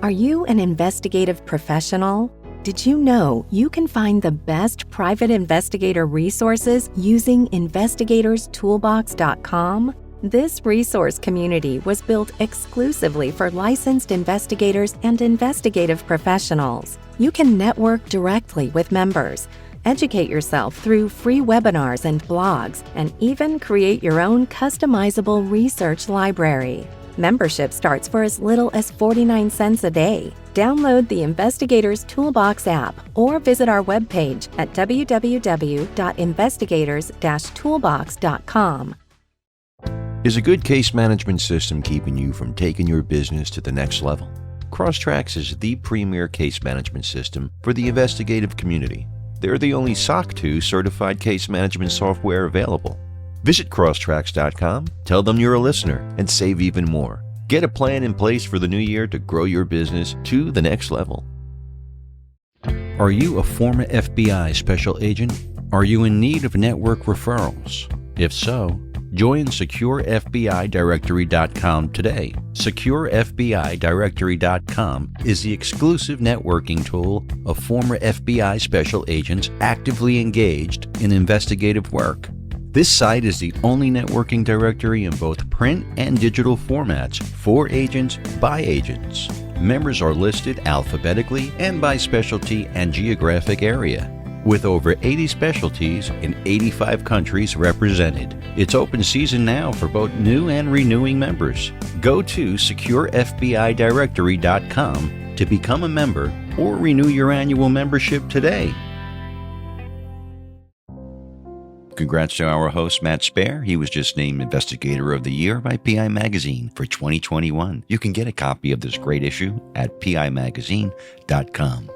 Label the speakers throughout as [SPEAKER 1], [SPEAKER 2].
[SPEAKER 1] Are you an investigative professional? Did you know you can find the best private investigator resources using investigatorstoolbox.com? This resource community was built exclusively for licensed investigators and investigative professionals. You can network directly with members, educate yourself through free webinars and blogs, and even create your own customizable research library. Membership starts for as little as 49 cents a day. Download the Investigators Toolbox app or visit our webpage at www.investigators-toolbox.com.
[SPEAKER 2] Is a good case management system keeping you from taking your business to the next level? Crosstracks is the premier case management system for the investigative community. They're the only SOC 2 certified case management software available. Visit crosstracks.com, tell them you're a listener, and save even more. Get a plan in place for the new year to grow your business to the next level.
[SPEAKER 3] Are you a former FBI special agent? Are you in need of network referrals? If so, join SecureFBIDirectory.com today. SecureFBIDirectory.com is the exclusive networking tool of former FBI special agents actively engaged in investigative work. This site is the only networking directory in both print and digital formats for agents by agents. Members are listed alphabetically and by specialty and geographic area, with over 80 specialties in 85 countries represented. It's open season now for both new and renewing members. Go to SecureFBIDirectory.com to become a member or renew your annual membership today.
[SPEAKER 2] Congrats to our host, Matt Spaier. He was just named Investigator of the Year by PI Magazine for 2021. You can get a copy of this great issue at pimagazine.com.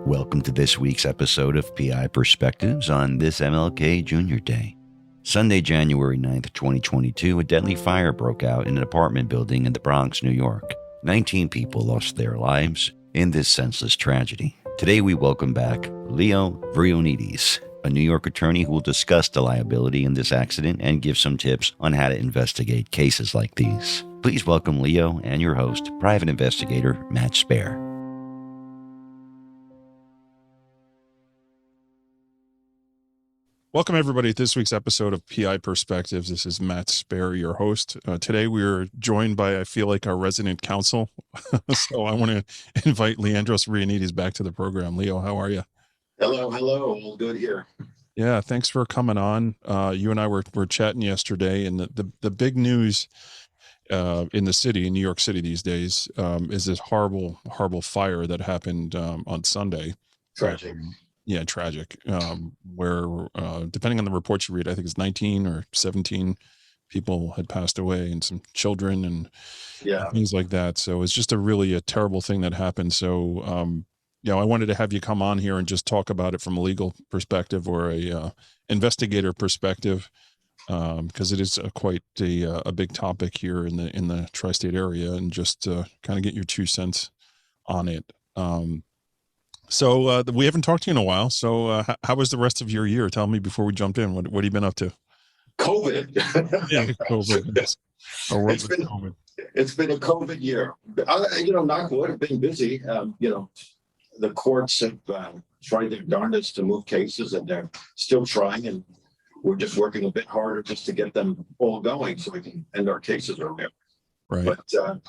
[SPEAKER 2] Welcome to this week's episode of PI Perspectives on this MLK Jr. Day. Sunday, January 9th, 2022, a deadly fire broke out in an apartment building in the Bronx, New York. 19 people lost their lives in this senseless tragedy. Today we welcome back Leo Vrionedes, a New York attorney who will discuss the liability in this accident and give some tips on how to investigate cases like these. Please welcome Leo and your host, private investigator Matt Spaier.
[SPEAKER 4] Welcome, everybody, to this week's episode of PI Perspectives. This is Matt Spaier, your host. Today, we're joined by, I feel like, our resident counsel. So I want to invite Leandros Vrionedes back to the program. Leo, how are you?
[SPEAKER 5] Hello. All good here.
[SPEAKER 4] Yeah, thanks for coming on. You and I were chatting yesterday, and the big news in the city, in New York City these days, is this horrible fire that happened on Sunday.
[SPEAKER 5] Tragic.
[SPEAKER 4] Yeah, tragic. Where depending on the reports you read, I think it's 19 or 17 people had passed away, and some children and things like that. So it's just a terrible thing that happened. So I wanted to have you come on here and just talk about it from a legal perspective or a investigator perspective, because it is quite a big topic here in the tri-state area, and just kind of get your 2 cents on it. So we haven't talked to you in a while. So how was the rest of your year? Tell me before we jumped in. What have you been up to?
[SPEAKER 5] COVID.
[SPEAKER 4] Yeah, COVID.
[SPEAKER 5] It's been a COVID year. Knock wood, I've been busy. The courts have tried their darndest to move cases, and they're still trying. And we're just working a bit harder just to get them all going so we can end our cases earlier.
[SPEAKER 4] Right.
[SPEAKER 5] But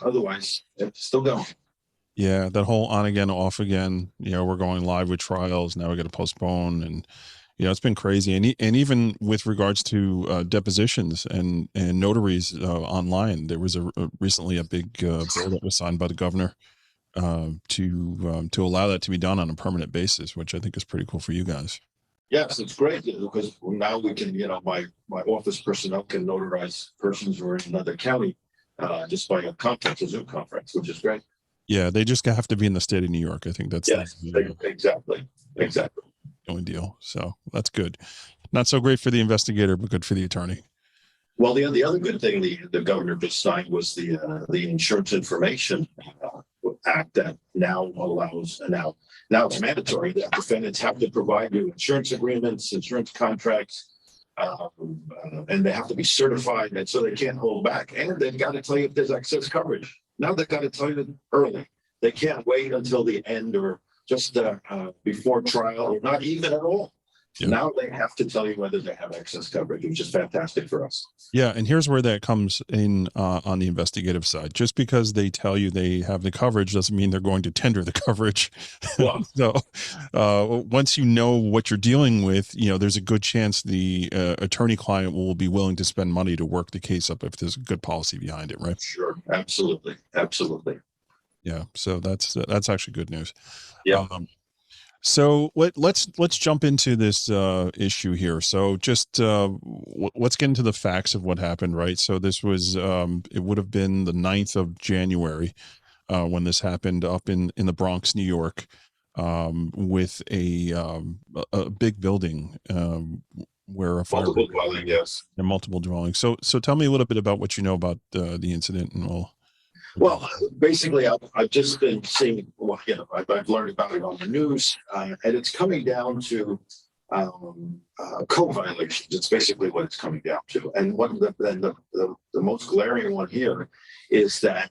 [SPEAKER 5] otherwise, it's still going.
[SPEAKER 4] Yeah, that whole on again, off again. We're going live with trials. Now we got to postpone, and it's been crazy. And even with regards to depositions and notaries online, there was recently a big bill that was signed by the governor to allow that to be done on a permanent basis, which I think is pretty cool for you guys.
[SPEAKER 5] Yes, it's great because now we can, my office personnel can notarize persons who are in another county just by a Zoom conference, which is great.
[SPEAKER 4] Yeah, they just have to be in the state of New York. I think that's
[SPEAKER 5] exactly
[SPEAKER 4] the only deal. So that's good. Not so great for the investigator, but good for the attorney.
[SPEAKER 5] Well, the other good thing the governor just signed was the Insurance Information Act that now allows, now it's mandatory that defendants have to provide you insurance agreements, insurance contracts, and they have to be certified, and so they can't hold back. And they've got to tell you if there's excess coverage. Now they've got to tell you early. They can't wait until the end or just before trial, or not even at all.
[SPEAKER 4] Yeah.
[SPEAKER 5] Now they have to tell you whether they have excess coverage, which is fantastic for us.
[SPEAKER 4] Yeah, and here's where that comes in on the investigative side. Just because they tell you they have the coverage doesn't mean they're going to tender the coverage.
[SPEAKER 5] Well,
[SPEAKER 4] So once you know what you're dealing with, there's a good chance the attorney-client will be willing to spend money to work the case up if there's a good policy behind it, right?
[SPEAKER 5] sure, absolutely, absolutely.
[SPEAKER 4] Yeah, so that's actually good news.
[SPEAKER 5] Yeah.
[SPEAKER 4] So let's jump into this issue here. So just let's get into the facts of what happened, right? So this was it would have been the 9th of January when this happened up in the Bronx, New York, with a big building where a fire
[SPEAKER 5] Multiple dwelling, yes.
[SPEAKER 4] and multiple dwellings. So tell me a little bit about what you know about the incident and all.
[SPEAKER 5] Well, basically, I've just been seeing, I've learned about it on the news, and it's coming down to code violations. It's basically what it's coming down to. And the most glaring one here is that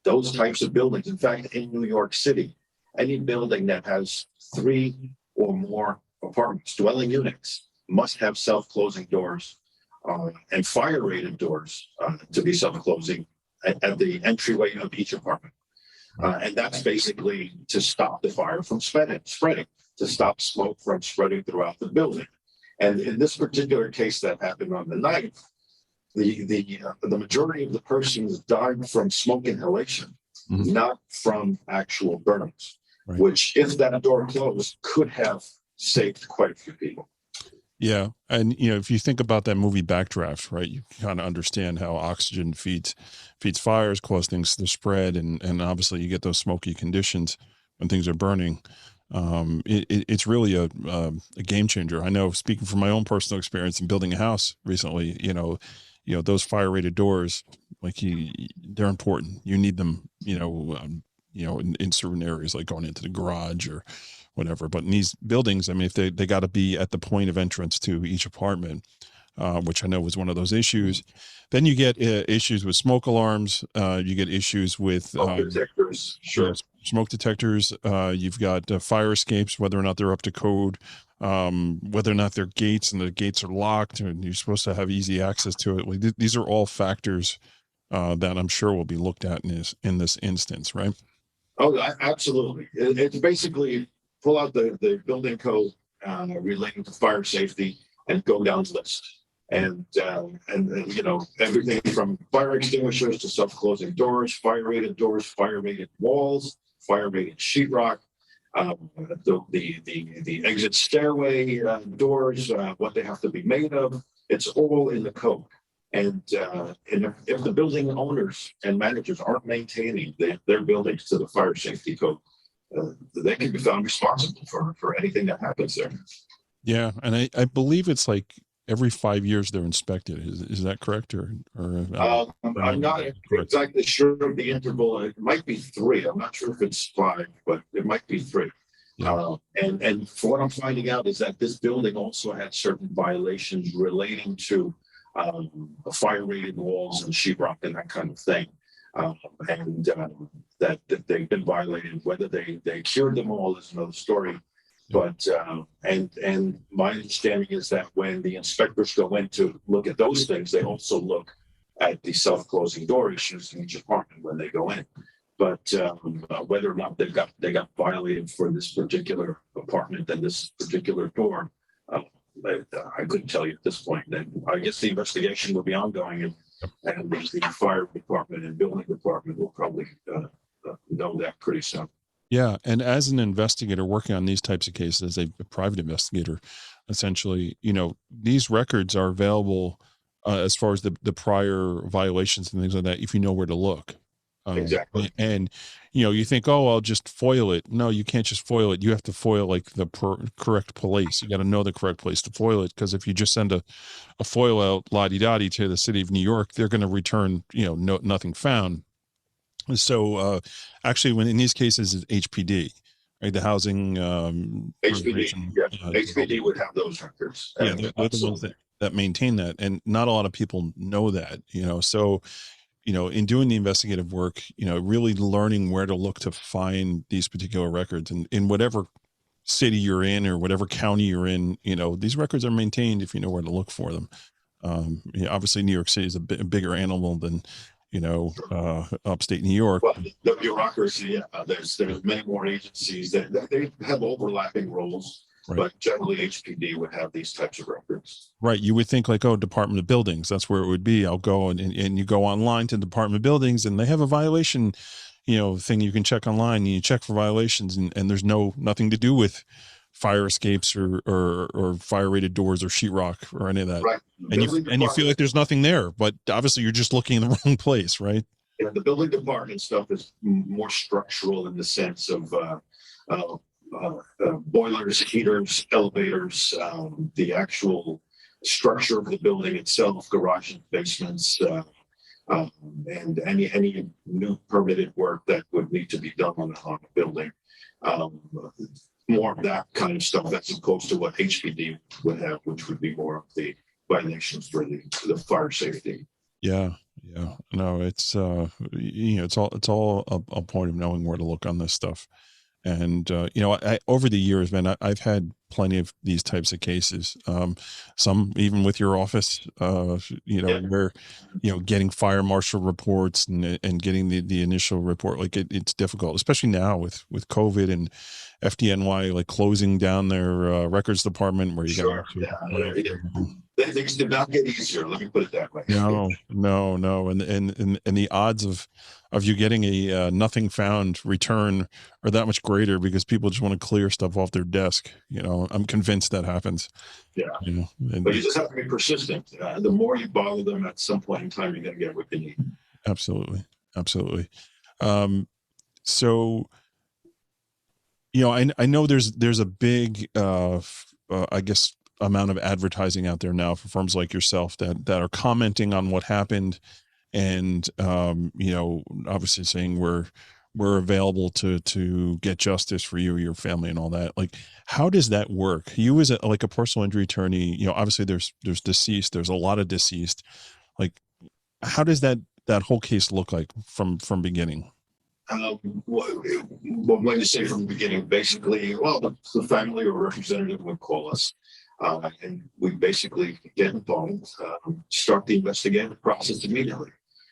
[SPEAKER 5] those types of buildings, in fact, in New York City, any building that has 3 or more apartments, dwelling units, must have self-closing doors and fire-rated doors to be self-closing at the entryway of each apartment. And that's basically to stop the fire from spreading, to stop smoke from spreading throughout the building. And in this particular case that happened on the 9th, the majority of the persons died from smoke inhalation, not from actual burns,
[SPEAKER 4] Right.
[SPEAKER 5] which, if that door closed, could have saved quite a few people.
[SPEAKER 4] Yeah. And, if you think about that movie Backdraft, right, you kind of understand how oxygen feeds fires, cause things to spread. And obviously you get those smoky conditions when things are burning. It's really a game changer. I know, speaking from my own personal experience in building a house recently, those fire rated doors, like they're important. You need them, in certain areas, like going into the garage or whatever. But in these buildings, I mean, if they got to be at the point of entrance to each apartment, which I know was one of those issues. Then you get issues with smoke alarms. You get issues with
[SPEAKER 5] Smoke detectors, sure.
[SPEAKER 4] Smoke detectors. You've got fire escapes, whether or not they're up to code, whether or not they're gates and the gates are locked and you're supposed to have easy access to it. Like, these are all factors that I'm sure will be looked at in this instance, right?
[SPEAKER 5] Oh, absolutely. It's basically pull out the building code relating to fire safety and go down the list. And everything from fire extinguishers to self-closing doors, fire-rated walls, fire-rated sheetrock, the exit stairway doors, what they have to be made of. It's all in the code. And if the building owners and managers aren't maintaining their buildings to the fire safety code, they can be found responsible for anything that happens there.
[SPEAKER 4] Yeah, and I believe it's like every 5 years they're inspected. Is that correct? Or
[SPEAKER 5] I'm not exactly sure of the interval. It might be 3. I'm not sure if it's 5, but it might be 3.
[SPEAKER 4] Yeah.
[SPEAKER 5] And for what I'm finding out is that this building also had certain violations relating to fire-rated walls and sheetrock and that kind of thing. That they've been violated. Whether they cured them all is another story. But and my understanding is that when the inspectors go in to look at those things, they also look at the self-closing door issues in each apartment when they go in. But whether or not they got violated for this particular apartment and this particular door, I couldn't tell you at this point. Then I guess the investigation will be ongoing, and the fire department and building department will probably know that pretty soon.
[SPEAKER 4] Yeah. And as an investigator working on these types of cases, a private investigator, essentially, these records are available as far as the prior violations and things like that, if you know where to look.
[SPEAKER 5] Exactly.
[SPEAKER 4] And, you think, oh, I'll just foil it. No, you can't just foil it. You have to foil like the correct place. You got to know the correct place to foil it. Because if you just send a foil out la-di-da-di to the city of New York, they're going to return, nothing found. So actually, when in these cases, it's HPD, right? The housing
[SPEAKER 5] HPD, HPD would have those records.
[SPEAKER 4] Yeah, they're the ones that maintain that, and not a lot of people know that. So in doing the investigative work, really learning where to look to find these particular records, and in whatever city you're in or whatever county you're in, these records are maintained if you know where to look for them. Obviously New York City is a bigger animal than, upstate New York.
[SPEAKER 5] Well, the bureaucracy, there's many more agencies that they have overlapping roles. Right. But generally HPD would have these types of records.
[SPEAKER 4] Right. You would think like, oh, Department of Buildings, that's where it would be. I'll go and you go online to Department of Buildings and they have a violation, thing you can check online, and you check for violations, and there's nothing to do with fire escapes or fire rated doors or sheetrock or any of that.
[SPEAKER 5] Right.
[SPEAKER 4] And you feel like there's nothing there, but obviously you're just looking in the wrong place, right?
[SPEAKER 5] Yeah, the building department stuff is more structural in the sense of boilers, heaters, elevators, the actual structure of the building itself, garages, basements, and any new permitted work that would need to be done on a building. More of that kind of stuff as opposed to what HPD would have, which would be more of the violations for the fire safety.
[SPEAKER 4] Yeah. No, it's it's all a point of knowing where to look on this stuff. And, I over the years, man, I've had plenty of these types of cases. Some even with your office, where, getting fire marshal reports and getting the initial report, like it's difficult, especially now with COVID and FDNY, like closing down their records department where you
[SPEAKER 5] Sure. Things did not get easier. Let me put it that way.
[SPEAKER 4] No. And the odds of you getting a nothing found return are that much greater because people just want to clear stuff off their desk. I'm convinced that happens.
[SPEAKER 5] Yeah. But you just have to be persistent. The more you bother them, at some point in time, you're going to get what you need.
[SPEAKER 4] Absolutely. So, I know there's a big, I guess, amount of advertising out there now for firms like yourself that are commenting on what happened, and obviously saying we're available to get justice for you or your family and all that. Like, how does that work? You as a personal injury attorney, obviously there's deceased, there's a lot of deceased. Like, how does that whole case look like from beginning?
[SPEAKER 5] When you say from the beginning, basically, the family or representative would call us. And we basically get involved, start the investigative process immediately.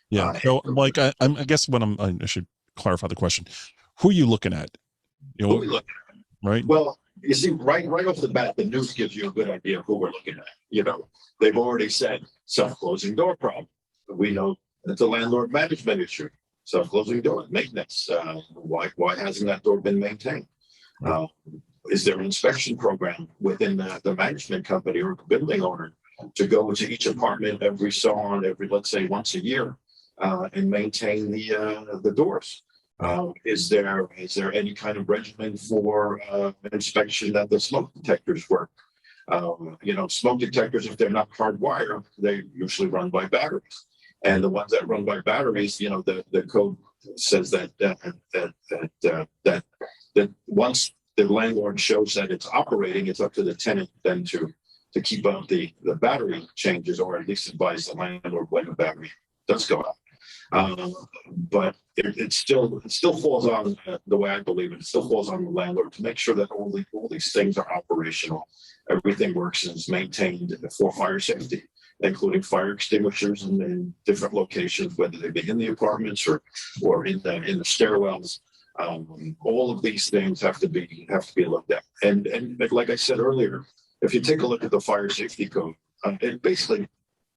[SPEAKER 4] Yeah. So, I guess I should clarify the question. Who are you looking at?
[SPEAKER 5] Who are we looking at?
[SPEAKER 4] Right.
[SPEAKER 5] Well, you see, right off the bat, the news gives you a good idea of who we're looking at. They've already said self-closing door problem. We know it's a landlord management issue. Self-closing door maintenance. Why hasn't that door been maintained? Is there an inspection program within the management company or the building owner to go to each apartment every let's say once a year, and maintain the doors? Is there any kind of regimen for inspection that the smoke detectors work? Smoke detectors, if they're not hardwired, they usually run by batteries. And the ones that run by batteries, the code says that once the landlord shows that it's operating, it's up to the tenant then to keep up the battery changes, or at least advise the landlord when the battery does go out. But it still falls on, the way I believe it still falls on the landlord to make sure that all these things are operational. Everything works and is maintained for fire safety, including fire extinguishers in different locations, whether they be in the apartments or in the stairwells. All of these things have to be looked at. And like I said earlier, if you take a look at the fire safety code, it basically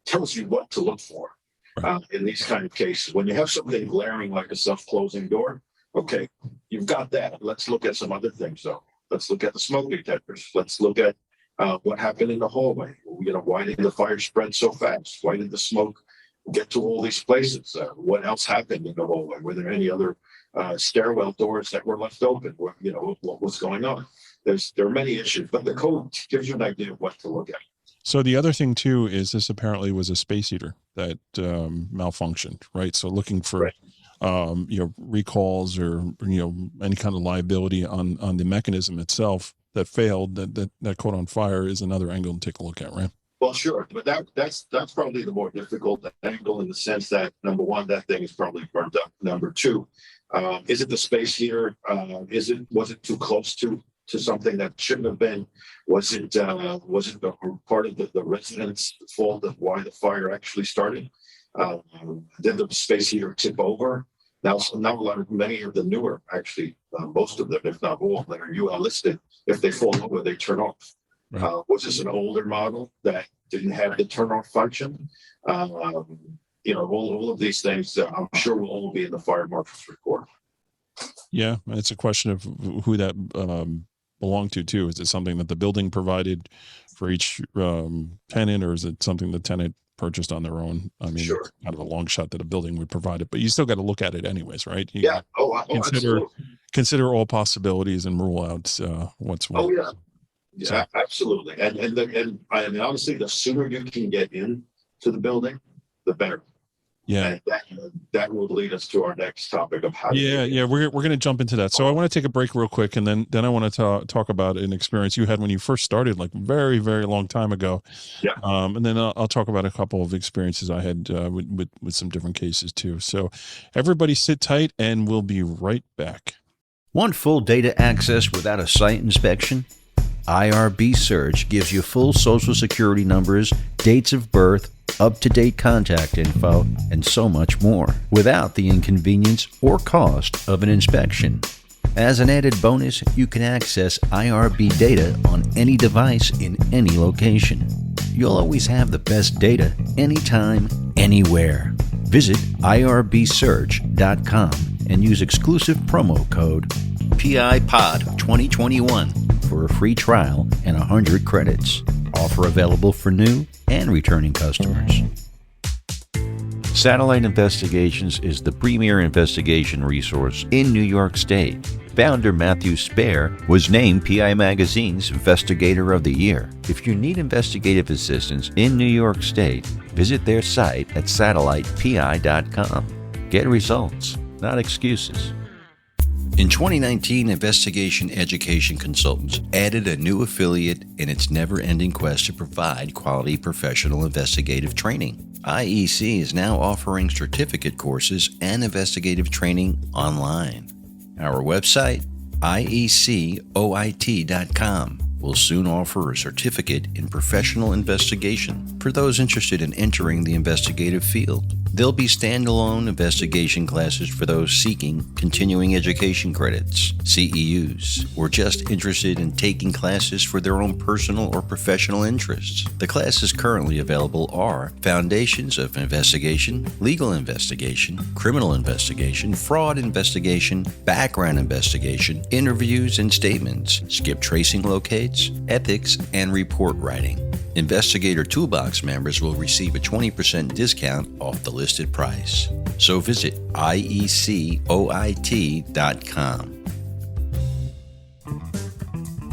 [SPEAKER 5] tells you what to look for in these kind of cases. When you have something glaring like a self-closing door, okay, you've got that. Let's look at some other things though. Let's look at the smoke detectors. Let's look at what happened in the hallway. Why did the fire spread so fast? Why did the smoke get to all these places? What else happened in the hallway? Were there any other stairwell doors that were left open? What was going on? There are many issues, but the code gives you an idea of what to look at.
[SPEAKER 4] So the other thing too is this apparently was a space heater that malfunctioned, right? So looking for recalls or any kind of liability on the mechanism itself that failed, that caught on fire is another angle to take a look at, right?
[SPEAKER 5] Well, sure, but that's probably the more difficult angle in the sense that number one, that thing is probably burnt up. Number two, is it the space heater? Was it too close to something that shouldn't have been? Was it part of the residents' fault of why the fire actually started? Did the space heater tip over? Now many of the newer, actually, most of them, if not all, that are UL listed, if they fall over, they turn off. Right. Was this an older model that didn't have the turn off function? All of these things, I'm sure will all be in the fire marshal's report.
[SPEAKER 4] Yeah, it's a question of who that belonged to too. Is it something that the building provided for each tenant, or is it something the tenant purchased on their own? I mean, sure. It's kind of a long shot that a building would provide it, but you still got to look at it anyways, right? Consider all possibilities and rule out what's what.
[SPEAKER 5] Oh yeah. Yeah, absolutely. And honestly, the sooner you can get in to the building, the better.
[SPEAKER 4] Yeah.
[SPEAKER 5] And that will lead us to our next topic of how.
[SPEAKER 4] Yeah. We're going to jump into that. So I want to take a break real quick, and then I want to talk about an experience you had when you first started, like very, very long time ago.
[SPEAKER 5] Yeah.
[SPEAKER 4] And then I'll talk about a couple of experiences I had with some different cases too. So everybody sit tight, and we'll be right back.
[SPEAKER 3] Want full data access without a site inspection? IRB Search gives you full social security numbers, dates of birth, up-to-date contact info, and so much more, without the inconvenience or cost of an inspection. As an added bonus, you can access IRB data on any device in any location. You'll always have the best data anytime, anywhere. Visit irbsearch.com and use exclusive promo code PIPOD2021 for a free trial and 100 credits. Offer available for new and returning customers. Satellite Investigations is the premier investigation resource in New York State. Founder Matthew Spaier was named PI Magazine's Investigator of the Year. If you need investigative assistance in New York State, visit their site at satellitepi.com. Get results, not excuses. In 2019, Investigation Education Consultants added a new affiliate in its never-ending quest to provide quality professional investigative training. IEC is now offering certificate courses and investigative training online. Our website, iecoit.com, will soon offer a certificate in professional investigation for those interested in entering the investigative field. There'll be standalone investigation classes for those seeking continuing education credits, CEUs, or just interested in taking classes for their own personal or professional interests. The classes currently available are Foundations of Investigation, Legal Investigation, Criminal Investigation, Fraud Investigation, Background Investigation, Interviews and Statements, Skip Tracing Locates, Ethics, and Report Writing. Investigator Toolbox members will receive a 20% discount off the listed price. So visit iecoit.com.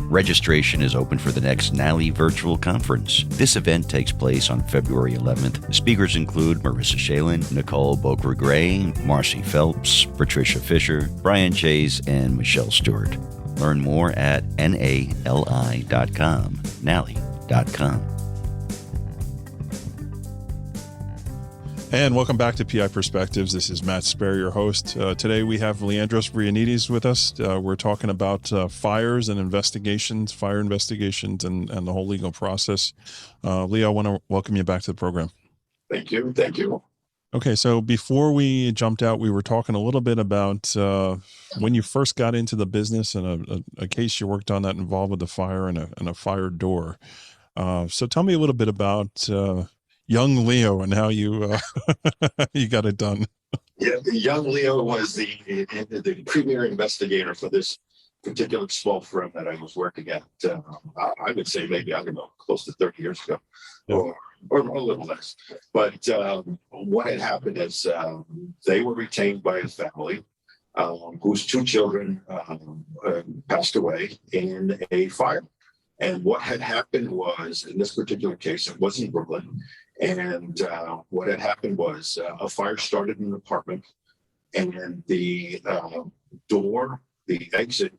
[SPEAKER 3] Registration is open for the next Natalie virtual conference. This event takes place on February 11th. Speakers include Marissa Shalin, Nicole Boker-Gray, Marcy Phelps, Patricia Fisher, Brian Chase, and Michelle Stewart. Learn more at nali.com, nali.com.
[SPEAKER 4] And welcome back to PI Perspectives. This is Matt Spaier, your host. Today we have Leandros Vrionedes with us. We're talking about fires and investigations, fire investigations, and the whole legal process. Leo, I want to welcome you back to the program.
[SPEAKER 5] Thank you. Thank you.
[SPEAKER 4] Okay, so before we jumped out, we were talking a little bit about when you first got into the business and a case you worked on that involved with a fire and a fire door. So tell me a little bit about young Leo and how you you got it done.
[SPEAKER 5] Yeah, young Leo was the premier investigator for this particular small firm that I was working at. I would say maybe, I don't know, close to 30 years ago, or a little less. But what had happened is they were retained by a family whose two children passed away in a fire. And what had happened was, in this particular case, it was in Brooklyn. And what had happened was a fire started in an apartment, and the door, the exit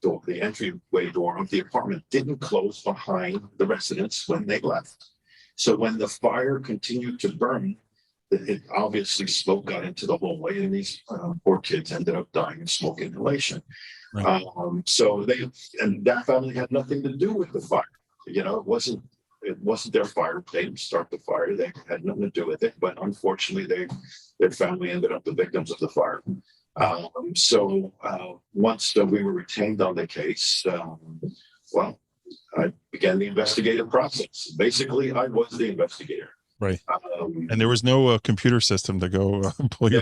[SPEAKER 5] door, the entryway door of the apartment didn't close behind the residents when they left. So when the fire continued to burn, it obviously smoke got into the hallway, and these poor kids ended up dying of smoke inhalation.
[SPEAKER 4] Right.
[SPEAKER 5] So that family had nothing to do with the fire. It wasn't their fire. They didn't start the fire. They had nothing to do with it. But unfortunately, their family ended up the victims of the fire. So once we were retained on the case, I began the investigative process. Basically, I was the investigator.
[SPEAKER 4] Right. And there was no computer system to go pull you.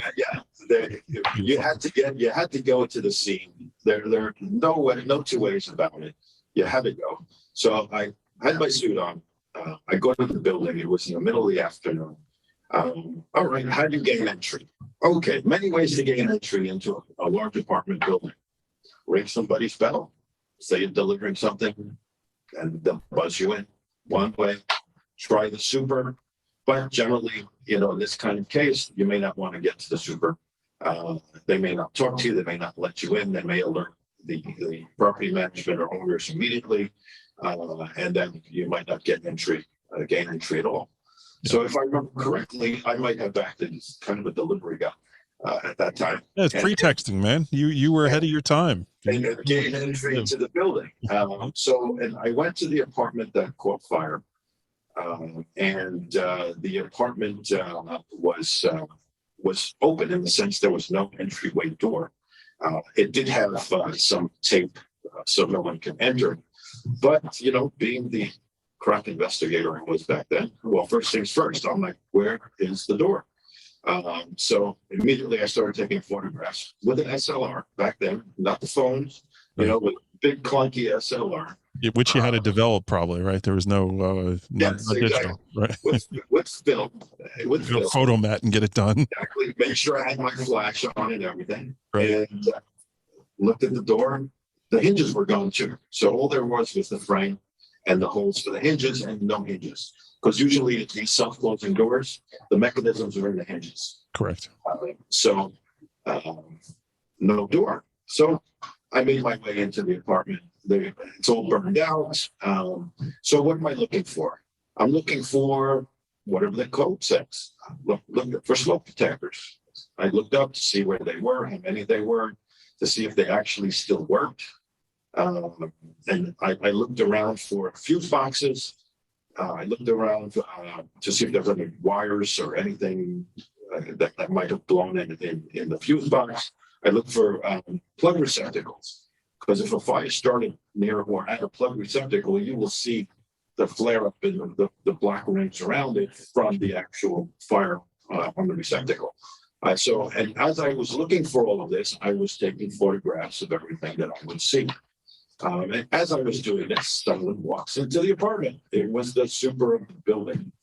[SPEAKER 5] You had to go to the scene. There are no two ways about it. You had to go. So I had my suit on. I go to the building. It was in the middle of the afternoon. All right, how do you gain entry? Okay, many ways to gain entry into a large apartment building. Ring somebody's bell, say you're delivering something, and they'll buzz you in. One way, try the super. But generally, in this kind of case, you may not want to get to the super. They may not talk to you. They may not let you in. They may alert the property management or owners immediately. And then you might not get gain entry at all. Yeah. So if I remember correctly, I might have acted as kind of a delivery guy at that time.
[SPEAKER 4] Yeah, it's pretexting, man. You were ahead of your time.
[SPEAKER 5] And gain entry into the building. And I went to the apartment that caught fire. And the apartment was open in the sense there was no entryway door. It did have some tape so no one can enter. But, being the crack investigator I was back then, well, first things first, I'm like, where is the door? So immediately I started taking photographs with an SLR back then, not the phones, with big clunky SLR.
[SPEAKER 4] Which you had to develop probably, right? There was no digital,
[SPEAKER 5] exactly.
[SPEAKER 4] Right?
[SPEAKER 5] With film. With film.
[SPEAKER 4] Photo mat and get it done.
[SPEAKER 5] Exactly. Make sure I had my flash on and everything.
[SPEAKER 4] Right.
[SPEAKER 5] And looked at the door. The hinges were gone too. So all there was the frame and the holes for the hinges and no hinges. Because usually these self-closing doors, the mechanisms are in the hinges.
[SPEAKER 4] Correct.
[SPEAKER 5] No door. So I made my way into the apartment. It's all burned out. So what am I looking for? I'm looking for whatever the code says. Look for smoke detectors. I looked up to see where they were, how many they were, to see if they actually still worked. And I looked around for fuse boxes. I looked around to see if there were any wires or anything that might have blown in the fuse box. I looked for plug receptacles. Because if a fire started near or at a plug receptacle, you will see the flare up in the black rings around it from the actual fire on the receptacle. And as I was looking for all of this, I was taking photographs of everything that I would see. And as I was doing this, someone walks into the apartment. It was the super of the building.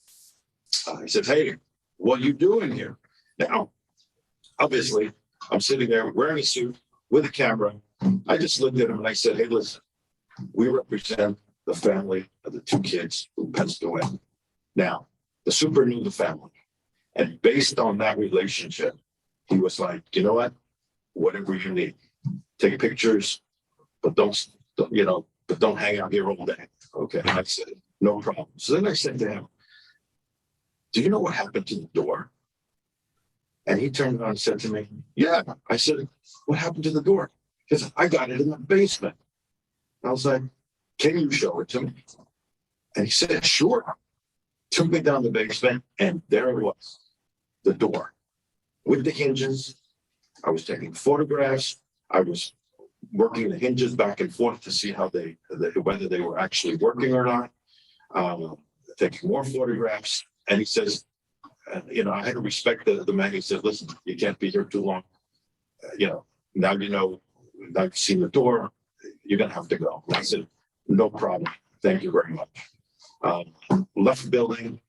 [SPEAKER 5] He says, "Hey, what are you doing here?" Now, obviously, I'm sitting there wearing a suit with a camera. I just looked at him and I said, "Hey, listen, we represent the family of the two kids who passed away." Now, the super knew the family. And based on that relationship, he was like, "You know what? Whatever you need, take pictures, but don't hang out here all day." Okay. I said, "No problem." So then I said to him, "Do you know what happened to the door?" And he turned around and said to me, "Yeah." I said, "What happened to the door?" Because I got it in the basement. I was like, "Can you show it to me?" And he said, "Sure." Took me down the basement, and there it was, the door with the hinges. I was taking photographs. I was working the hinges back and forth to see how whether they were actually working or not. Taking more photographs. And he says, I had to respect the man. He said, "Listen, you can't be here too long. Now you've seen the door. You're going to have to go." And I said, "No problem. Thank you very much." Left the building,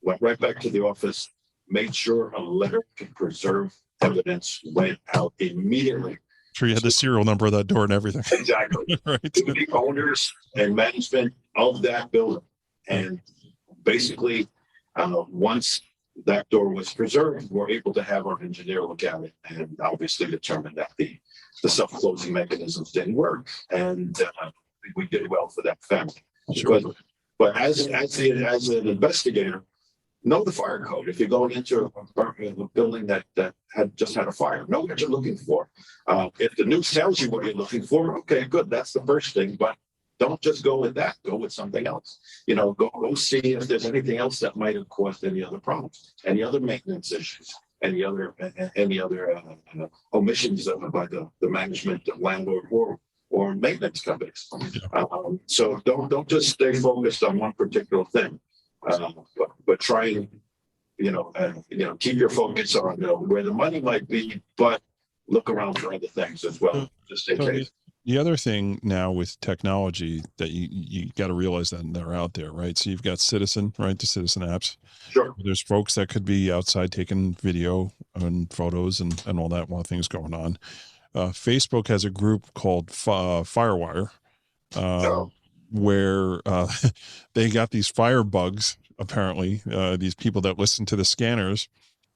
[SPEAKER 5] went right back to the office, made sure a letter to preserve evidence went out immediately.
[SPEAKER 4] Sure, you had the serial number of that door and everything.
[SPEAKER 5] Exactly.
[SPEAKER 4] Right.
[SPEAKER 5] To the owners and management of that building. And basically, once that door was preserved, we're able to have our engineer look at it and obviously determine that the self-closing mechanisms didn't work. And we did well for that family.
[SPEAKER 4] Sure.
[SPEAKER 5] Because But as an investigator, know the fire code. If you're going into a building that had just had a fire, know what you're looking for. If the news tells you what you're looking for, okay, good. That's the first thing. But don't just go with that. Go with something else. Go see if there's anything else that might have caused any other problems, any other maintenance issues, any other omissions by the management, the landlord, or maintenance companies. So don't just stay focused on one particular thing. But try and keep your focus on where the money might be, but look around for other things as well, just in case.
[SPEAKER 4] The other thing now with technology that you got to realize that they're out there, right? So you've got Citizen, right? The Citizen apps.
[SPEAKER 5] Sure.
[SPEAKER 4] There's folks that could be outside taking video and photos and all that while things going on. Facebook has a group called Firewire. Where they got these firebugs, apparently, these people that listen to the scanners,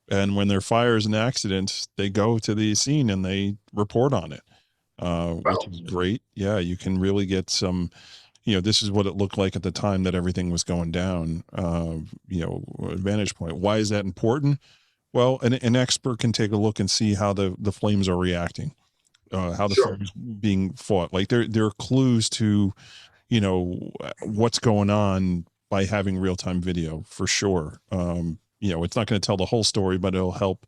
[SPEAKER 4] and when there fires and accidents, they go to the scene and they report on it, which is great. Yeah, you can really get some, this is what it looked like at the time that everything was going down, vantage point. Why is that important? Well, an expert can take a look and see how the flames are reacting, how the flames being fought. Like there are clues to, what's going on by having real-time video, for sure. It's not going to tell the whole story, but it'll help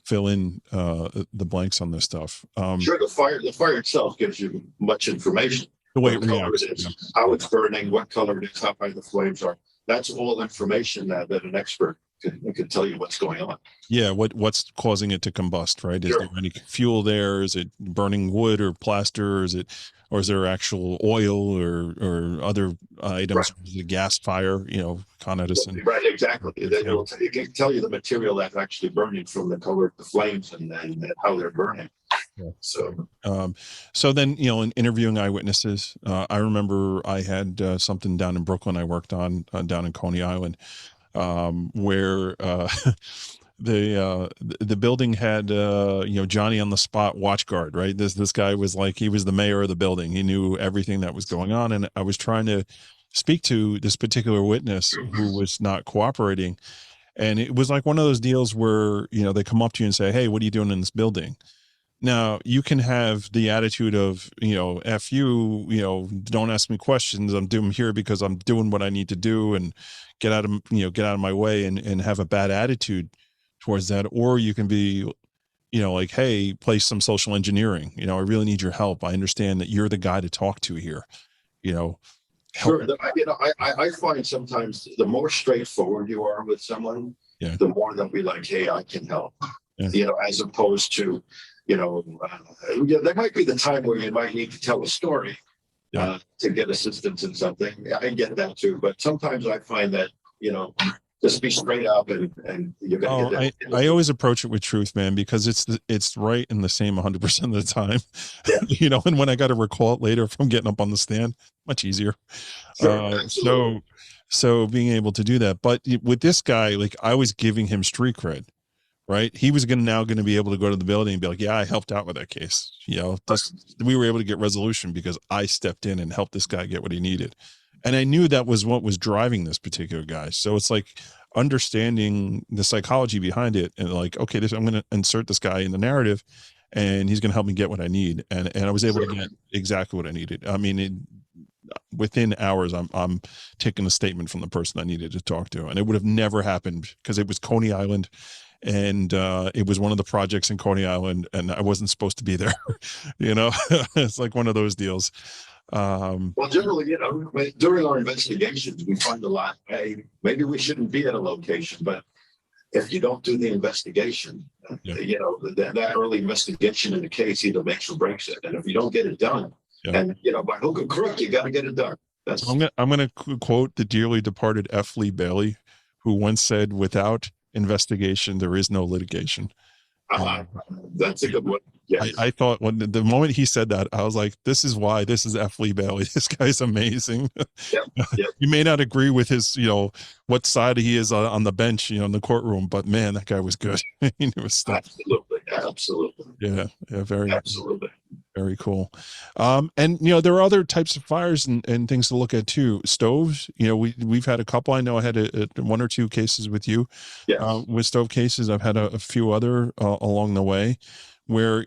[SPEAKER 4] fill in the blanks on this stuff.
[SPEAKER 5] Sure, the fire itself gives you much information.
[SPEAKER 4] The way it reacts,
[SPEAKER 5] how it's burning, what color it is, how high the flames are. That's all information that an expert can tell you what's going on.
[SPEAKER 4] Yeah, what's causing it to combust, right? Is there any fuel there? Is it burning wood or plaster? Or is there actual oil or other items? Right. Is it a gas fire? Con Edison.
[SPEAKER 5] Right, exactly. It can tell you the material that's actually burning from the color of the flames and how they're burning. Yeah.
[SPEAKER 4] So then, in interviewing eyewitnesses, I remember I had something down in Brooklyn I worked on down in Coney Island, where the building had Johnny on the spot watch guard, right? This guy was like, he was the mayor of the building. He knew everything that was going on, and I was trying to speak to this particular witness who was not cooperating, and it was like one of those deals where they come up to you and say, "Hey, what are you doing in this building?" Now you can have the attitude of, F you, don't ask me questions. I'm doing here because I'm doing what I need to do, and get out of my way, and have a bad attitude towards that. Or you can be, like, hey, play some social engineering. I really need your help. I understand that you're the guy to talk to here.
[SPEAKER 5] Sure. I find sometimes the more straightforward you are with someone, the more they'll be like, hey, I can help. Yeah. As opposed to, there might be the time where you might need to tell a story to get assistance in something. I get that too, but sometimes I find that just be straight up and you're gonna get that.
[SPEAKER 4] I always approach it with truth, man, because it's right and the same 100% of the time. Yeah. And when I got to recall it later from getting up on the stand, much easier.
[SPEAKER 5] Sure,
[SPEAKER 4] so being able to do that, but with this guy, like, I was giving him street cred. Right. He was now going to be able to go to the building and be like, yeah, I helped out with that case. We were able to get resolution because I stepped in and helped this guy get what he needed. And I knew that was what was driving this particular guy. So it's like understanding the psychology behind it, and like, okay, I'm going to insert this guy in the narrative, and he's going to help me get what I need. And I was able to get exactly what I needed. I mean, within hours, I'm taking a statement from the person I needed to talk to, and it would have never happened because it was Coney Island. And it was one of the projects in Coney Island, and I wasn't supposed to be there. It's like one of those deals.
[SPEAKER 5] Well, generally, during our investigations, we find a lot. Hey, maybe we shouldn't be at a location, but if you don't do the investigation, that early investigation in the case either makes or breaks it. And if you don't get it done, and by hook or crook, you got to get it done.
[SPEAKER 4] I'm gonna quote the dearly departed F. Lee Bailey, who once said, "Without investigation, there is no litigation."
[SPEAKER 5] That's a good one. Yes.
[SPEAKER 4] I thought when the moment he said that, I was like, this is why this is F. Lee Bailey. This guy's amazing.
[SPEAKER 5] Yep.
[SPEAKER 4] You may not agree with his, what side he is on the bench, in the courtroom, but man, that guy was good. He knew his stuff.
[SPEAKER 5] Absolutely.
[SPEAKER 4] Yeah. Very.
[SPEAKER 5] Absolutely.
[SPEAKER 4] Very cool. And there are other types of fires and things to look at too. Stoves, we've had a couple. I know I had one or two cases with you,
[SPEAKER 5] Yes.
[SPEAKER 4] with stove cases. I've had a few other along the way where,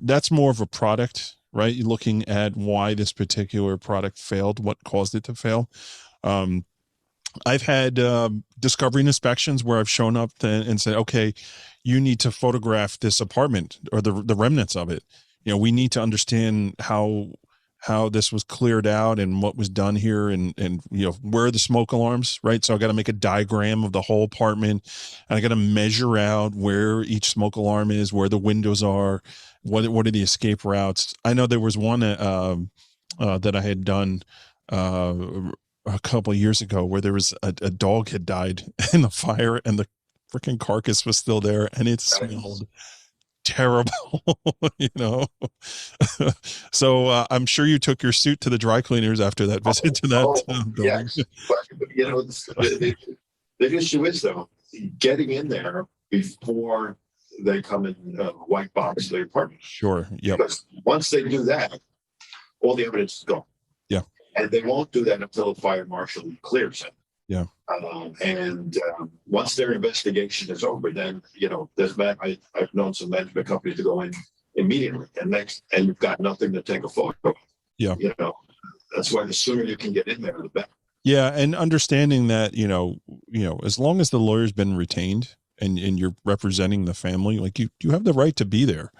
[SPEAKER 4] that's more of a product, right? You're looking at why this particular product failed, what caused it to fail. I've had discovery inspections where I've shown up and said, okay, you need to photograph this apartment or the remnants of it. We need to understand how this was cleared out and what was done here, and where are the smoke alarms, right? So I got to make a diagram of the whole apartment, and I got to measure out where each smoke alarm is, where the windows are, what are the escape routes. I know there was one that I had done a couple of years ago where there was a dog had died in the fire, and the freaking carcass was still there, and it smelled terrible. So I'm sure you took your suit to the dry cleaners after that visit to that building.
[SPEAKER 5] Yes. But the issue is, though, getting in there before they come in white box the apartment.
[SPEAKER 4] Sure. Yep.
[SPEAKER 5] Because once they do that, all the evidence is gone.
[SPEAKER 4] Yeah.
[SPEAKER 5] And they won't do that until the fire marshal clears it.
[SPEAKER 4] Yeah.
[SPEAKER 5] Once their investigation is over, then I've known some management companies to go in immediately, and you've got nothing to take a photo of.
[SPEAKER 4] Yeah.
[SPEAKER 5] That's why the sooner you can get in there, the better.
[SPEAKER 4] Yeah, and understanding that as long as the lawyer's been retained and you're representing the family, like you have the right to be there.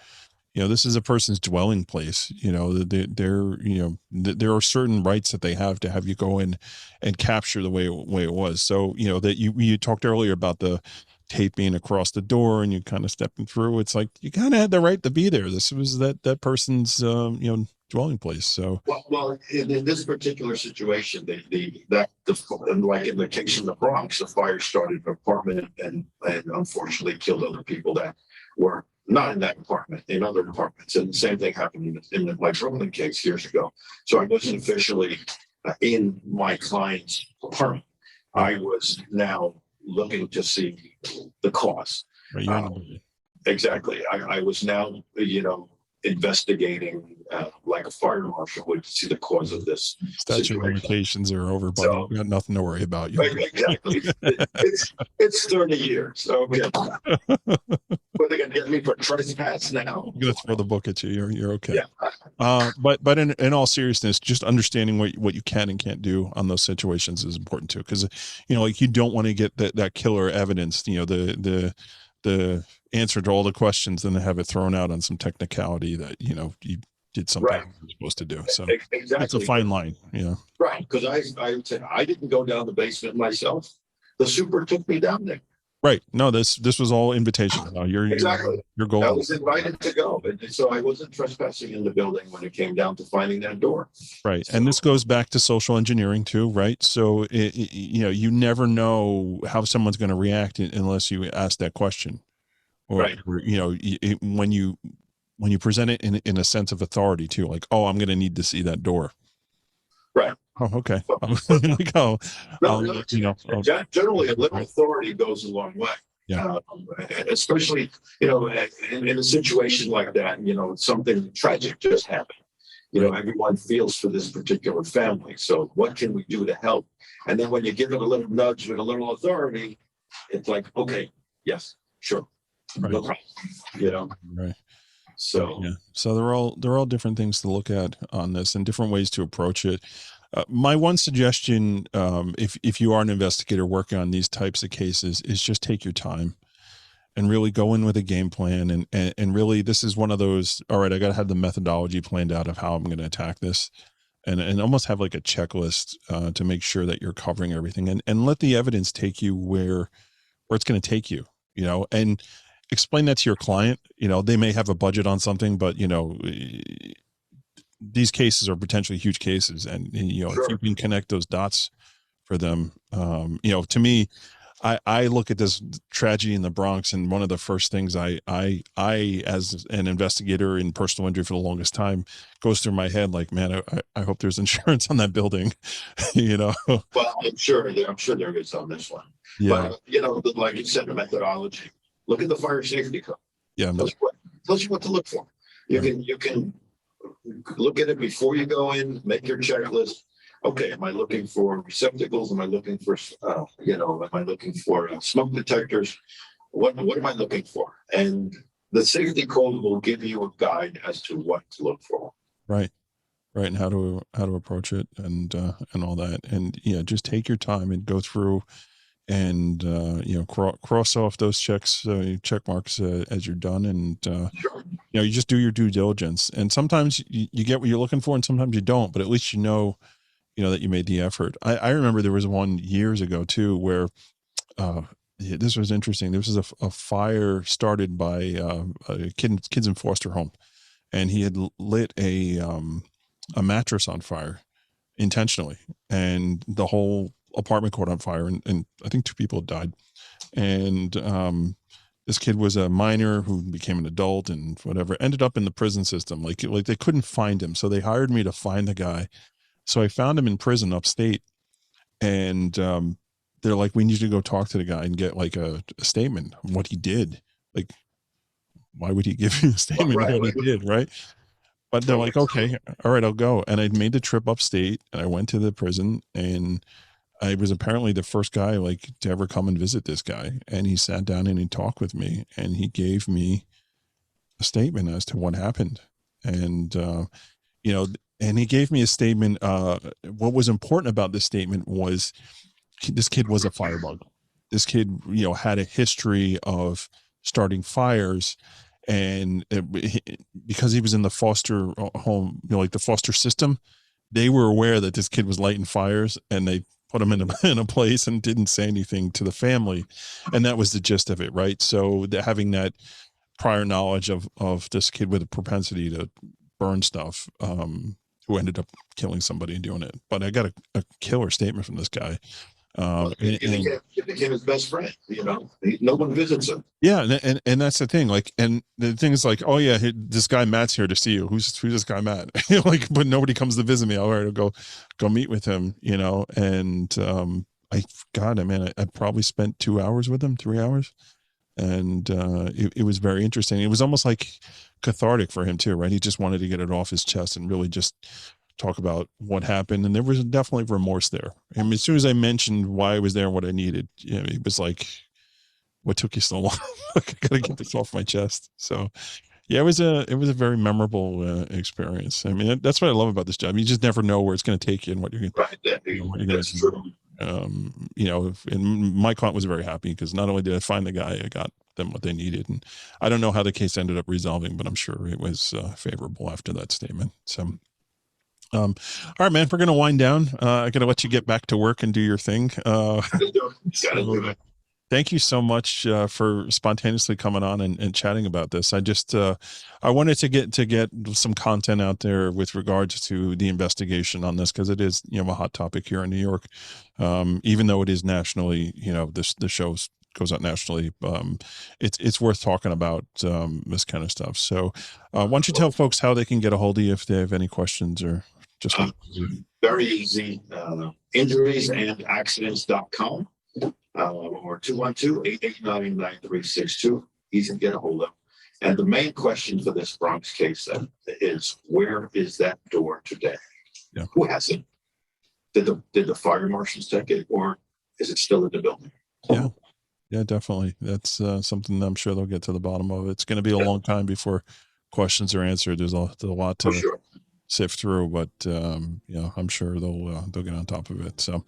[SPEAKER 4] This is a person's dwelling place. There are certain rights that they have to have you go in and capture the way it was. So, that you talked earlier about the tape being across the door and you kind of stepping through. It's like, you kind of had the right to be there. This was that person's, dwelling place. So,
[SPEAKER 5] well, in this particular situation, like in the case in the Bronx, the fire started an apartment and unfortunately killed other people that were not in that apartment, in other apartments. And the same thing happened in my Brooklyn case years ago. So I wasn't officially in my client's apartment. I was now looking to see the cause. Exactly. I was now, investigating like a fire marshal would see the cause of this.
[SPEAKER 4] Statute of limitations are over, but so, you got nothing to worry about.
[SPEAKER 5] Exactly. it's 30 years. Okay. But they're gonna get me for trespass now.
[SPEAKER 4] I'm gonna throw the book at you. You're okay.
[SPEAKER 5] Yeah.
[SPEAKER 4] But in all seriousness, just understanding what you can and can't do on those situations is important too, because like you don't want to get that killer evidence. The answer to all the questions, and then have it thrown out on some technicality that you did something you're supposed to do. So
[SPEAKER 5] exactly,
[SPEAKER 4] it's a fine line.
[SPEAKER 5] Right, because I didn't go down the basement myself. The super took me down there.
[SPEAKER 4] Right. No, this was all invitation. You're going.
[SPEAKER 5] I was invited to go, and so I wasn't trespassing in the building when it came down to finding that door.
[SPEAKER 4] Right, and this goes back to social engineering too, right? So you never know how someone's going to react unless you ask that question, or when you present it in a sense of authority too, like, oh, I'm going to need to see that door.
[SPEAKER 5] Right.
[SPEAKER 4] Oh, okay.
[SPEAKER 5] Generally, a little authority goes a long way.
[SPEAKER 4] Yeah.
[SPEAKER 5] Especially, in a situation like that, something tragic just happened. Everyone feels for this particular family. So what can we do to help? And then when you give it a little nudge with a little authority, it's like, okay, yes, sure.
[SPEAKER 4] Right.
[SPEAKER 5] No problem.
[SPEAKER 4] Right.
[SPEAKER 5] So
[SPEAKER 4] So they're all different things to look at on this and different ways to approach it. My one suggestion, if you are an investigator working on these types of cases, is just take your time and really go in with a game plan. And really, this is one of those, all right, I got to have the methodology planned out of how I'm going to attack this, and almost have like a checklist to make sure that you're covering everything, and let the evidence take you where it's going to take you, and explain that to your client. They may have a budget on something, but these cases are potentially huge cases, and if you can connect those dots for them, to me, I look at this tragedy in the Bronx, and one of the first things I as an investigator in personal injury for the longest time goes through my head, like, man, I hope there's insurance on that building.
[SPEAKER 5] Well, I'm sure there is on this one.
[SPEAKER 4] Yeah.
[SPEAKER 5] But like you said, the methodology. Look at the fire safety code.
[SPEAKER 4] Yeah.
[SPEAKER 5] Tells you what to look for. You can look at it before you go in, make your checklist. Okay, am I looking for receptacles? Am I looking for, am I looking for smoke detectors? What am I looking for? And the safety code will give you a guide as to what to look for.
[SPEAKER 4] Right. And how to approach it and all that. And yeah, just take your time and go through and, cross off those check marks as you're done. And,
[SPEAKER 5] Sure.
[SPEAKER 4] you just do your due diligence. And sometimes you get what you're looking for and sometimes you don't, but at least you know that you made the effort. I remember there was one years ago too, where, this was interesting. This was a fire started by kids in foster home, and he had lit a mattress on fire intentionally, and the whole apartment caught on fire, and I think 2 people died. And this kid was a minor who became an adult and whatever, ended up in the prison system. Like they couldn't find him, so they hired me to find the guy. So I found him in prison upstate, and they're like, we need you to go talk to the guy and get like a statement of what he did. Like, why would he give you a statement of what he did, right? But they're like, okay, all right, I'll go. And I made the trip upstate, and I went to the prison, and I was apparently the first guy like to ever come and visit this guy. And he sat down and he talked with me, and he gave me a statement as to what happened. And, and he gave me a statement. What was important about this statement was this kid was a firebug. This kid, had a history of starting fires, and because he was in the foster home, like the foster system, they were aware that this kid was lighting fires, and they put him in a place and didn't say anything to the family. And that was the gist of it. Right. So having that prior knowledge of this kid with a propensity to burn stuff, who ended up killing somebody and doing it. But I got a killer statement from this guy.
[SPEAKER 5] It became his best friend. No one visits him.
[SPEAKER 4] Yeah, and that's the thing. Like, and the thing is, like, oh yeah, this guy Matt's here to see you. Who's this guy Matt? But nobody comes to visit me. All right, I'll go meet with him. And I probably spent 2 hours with him, 3 hours, and it was very interesting. It was almost like cathartic for him too, right? He just wanted to get it off his chest and really just talk about what happened. And there was definitely remorse there. I mean, as soon as I mentioned why I was there and what I needed, he was like, what took you so long? Like, I gotta get this off my chest. So yeah, it was a very memorable experience. I mean, that's what I love about this job. You just never know where it's going to take you and what you're going to
[SPEAKER 5] That's true.
[SPEAKER 4] And my client was very happy because not only did I find the guy, I got them what they needed. And I don't know how the case ended up resolving, but I'm sure it was favorable after that statement. So, all right, man, we're going to wind down. I got to let you get back to work and do your thing. Thank you so much for spontaneously coming on and chatting about this. I just I wanted to get some content out there with regards to the investigation on this, because it is a hot topic here in New York. Even though it is nationally, the show goes out nationally. It's worth talking about this kind of stuff. So why don't you tell folks how they can get a hold of you if they have any questions or just
[SPEAKER 5] very easy. Injuriesandaccidents.com. Or 212-889-9362. Easy to get a hold of. And the main question for this Bronx case is, where is that door today?
[SPEAKER 4] Yeah.
[SPEAKER 5] Who has it? Did the fire marshals take it, or is it still in the building?
[SPEAKER 4] Yeah, definitely. That's something I'm sure they'll get to the bottom of. It's going to be a long time before questions are answered. There's a lot to sift through, but I'm sure they'll get on top of it. So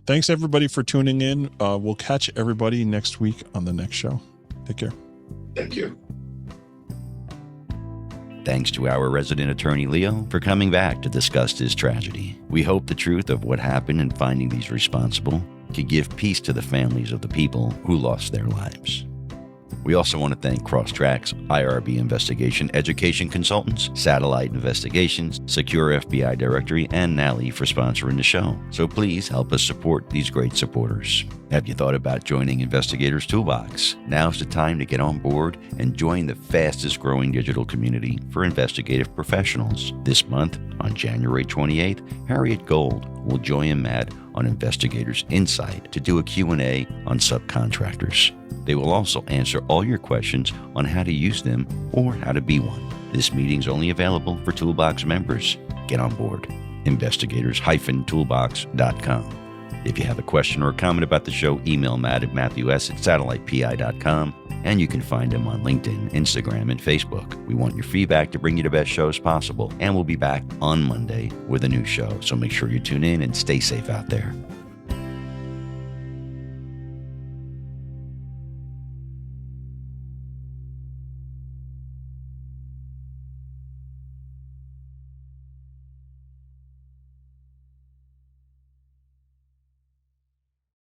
[SPEAKER 4] thanks everybody for tuning in. We'll catch everybody next week on the next show. Take care.
[SPEAKER 5] Thank you.
[SPEAKER 2] Thanks to our resident attorney, Leo, for coming back to discuss this tragedy. We hope the truth of what happened and finding these responsible could give peace to the families of the people who lost their lives. We also want to thank Crosstracks, IRB Investigation Education Consultants, Satellite Investigations, Secure FBI Directory, and Natalie for sponsoring the show. So please help us support these great supporters. Have you thought about joining Investigator's Toolbox? Now's the time to get on board and join the fastest growing digital community for investigative professionals. This month, on January 28th, Harriet Gold will join Matt on Investigators Insight to do a Q&A on subcontractors. They will also answer all your questions on how to use them or how to be one. This meeting's only available for Toolbox members. Get on board. Investigators-toolbox.com. If you have a question or a comment about the show, email Matt at matthews@satellitepi.com, and you can find him on LinkedIn, Instagram, and Facebook. We want your feedback to bring you the best shows possible, and we'll be back on Monday with a new show, so make sure you tune in and stay safe out there.